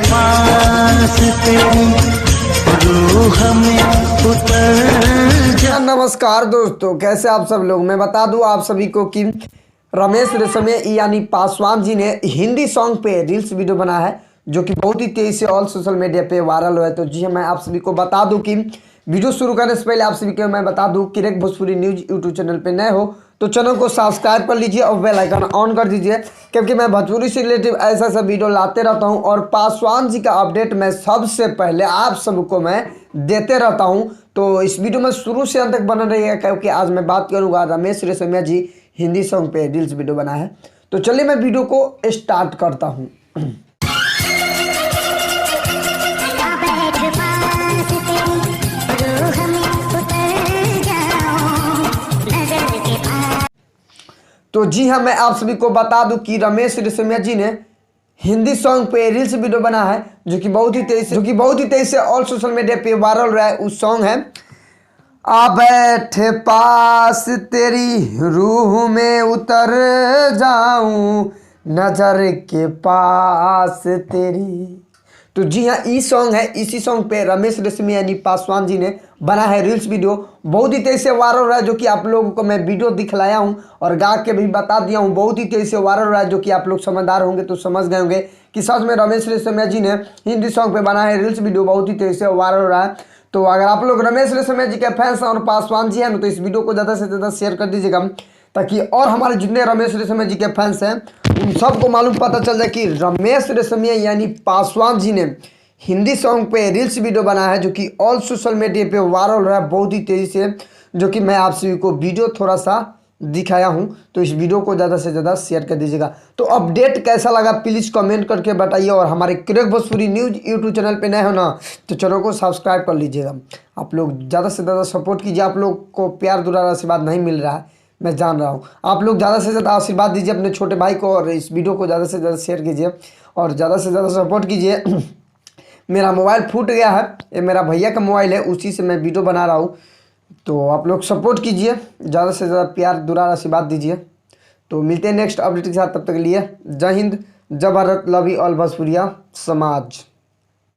पास तेरी रूह में उतर जा। नमस्कार दोस्तों, कैसे आप सब लोग। मैं बता दूं आप सभी को कि रमेश रेशमिया यानी पासवान जी ने हिंदी सॉन्ग पे रील्स वीडियो बनाया है जो कि बहुत ही तेजी से ऑल सोशल मीडिया पे वायरल हुआ है। तो जी मैं आप सभी को बता दूं कि वीडियो शुरू करने से पहले आप सभी को मैं बता दूं कि भोजपुरी न्यूज यूट्यूब चैनल पे नए हो तो चैनल को सब्सक्राइब कर लीजिए और बेल आइकन ऑन कर दीजिए, क्योंकि मैं भोजपुरी से रिलेटिव ऐसा ऐसा वीडियो लाते रहता हूं और पासवान जी का अपडेट मैं सबसे पहले आप सबको मैं देते रहता हूं। तो इस वीडियो में शुरू से अंत तक बना रहिएगा, क्योंकि आज मैं बात करूंगा रमेश रेशमिया जी हिंदी सॉन्ग पे रील्स वीडियो बना है। तो चलिए मैं वीडियो को स्टार्ट करता हूँ। तो जी हाँ, मैं आप सभी को बता दूं कि रमेश रेशमिया जी ने हिंदी सॉन्ग पे रील्स वीडियो बना है जो कि बहुत ही तेजी से ऑल सोशल मीडिया पे वायरल रहा है। उस सॉन्ग है आ बैठे पास तेरी रूह में उतर जाऊं नजर के पास तेरी। तो जी हाँ, ई सॉन्ग है। इसी सॉन्ग पे रमेश रेशमिया यानी पासवान जी ने बना है रील्स वीडियो, बहुत ही तेजी से वायरल रहा है जो कि आप लोगों को मैं वीडियो दिखलाया हूं और गा के भी बता दिया हूं। बहुत ही तेजी से वायरल रहा है जो कि आप लोग समझदार होंगे तो समझ गए होंगे कि सच में रमेश रेशमिया जी ने हिंदी सॉन्ग पे बना है रील्स वीडियो, बहुत ही तेजी से वायरल रहा है। तो अगर आप लोग रमेश रेशमिया जी के फैंस हैं और पासवान जी हैं ना, तो इस वीडियो को ज़्यादा से ज़्यादा शेयर कर दीजिएगा, ताकि और हमारे जितने रमेश रेशमिया जी के फैंस हैं उन सबको मालूम पता चल जाए कि रमेश रेशमिया यानी पासवान जी ने हिंदी सॉन्ग पे रील्स वीडियो बना है जो कि ऑल सोशल मीडिया पे वायरल रहा है बहुत ही तेज़ी से, जो कि मैं आप सभी को वीडियो थोड़ा सा दिखाया हूं। तो इस वीडियो को ज़्यादा से ज़्यादा शेयर कर दीजिएगा। तो अपडेट कैसा लगा प्लीज़ कमेंट करके बताइए, और हमारे crack Bhojpuri news YouTube channel पे नए हो ना तो चैनल को सब्सक्राइब कर लीजिएगा। आप लोग ज़्यादा से ज़्यादा सपोर्ट कीजिए। आप लोग को प्यार दुलार आशीर्वाद नहीं मिल रहा है, मैं जान रहा हूँ। आप लोग ज़्यादा से ज़्यादा आशीर्वाद दीजिए अपने छोटे भाई को, और इस वीडियो को ज़्यादा से ज़्यादा शेयर कीजिए और ज़्यादा से ज़्यादा सपोर्ट कीजिए। मेरा मोबाइल फूट गया है, ये मेरा भैया का मोबाइल है, उसी से मैं वीडियो बना रहा हूँ। तो आप लोग सपोर्ट कीजिए, ज़्यादा से ज़्यादा प्यार दुलार आशीर्वाद दीजिए। तो मिलते हैं नेक्स्ट अपडेट के साथ, तब तक के लिए जय हिंद, जय भारत, लव यू ऑल भोजपुरिया समाज।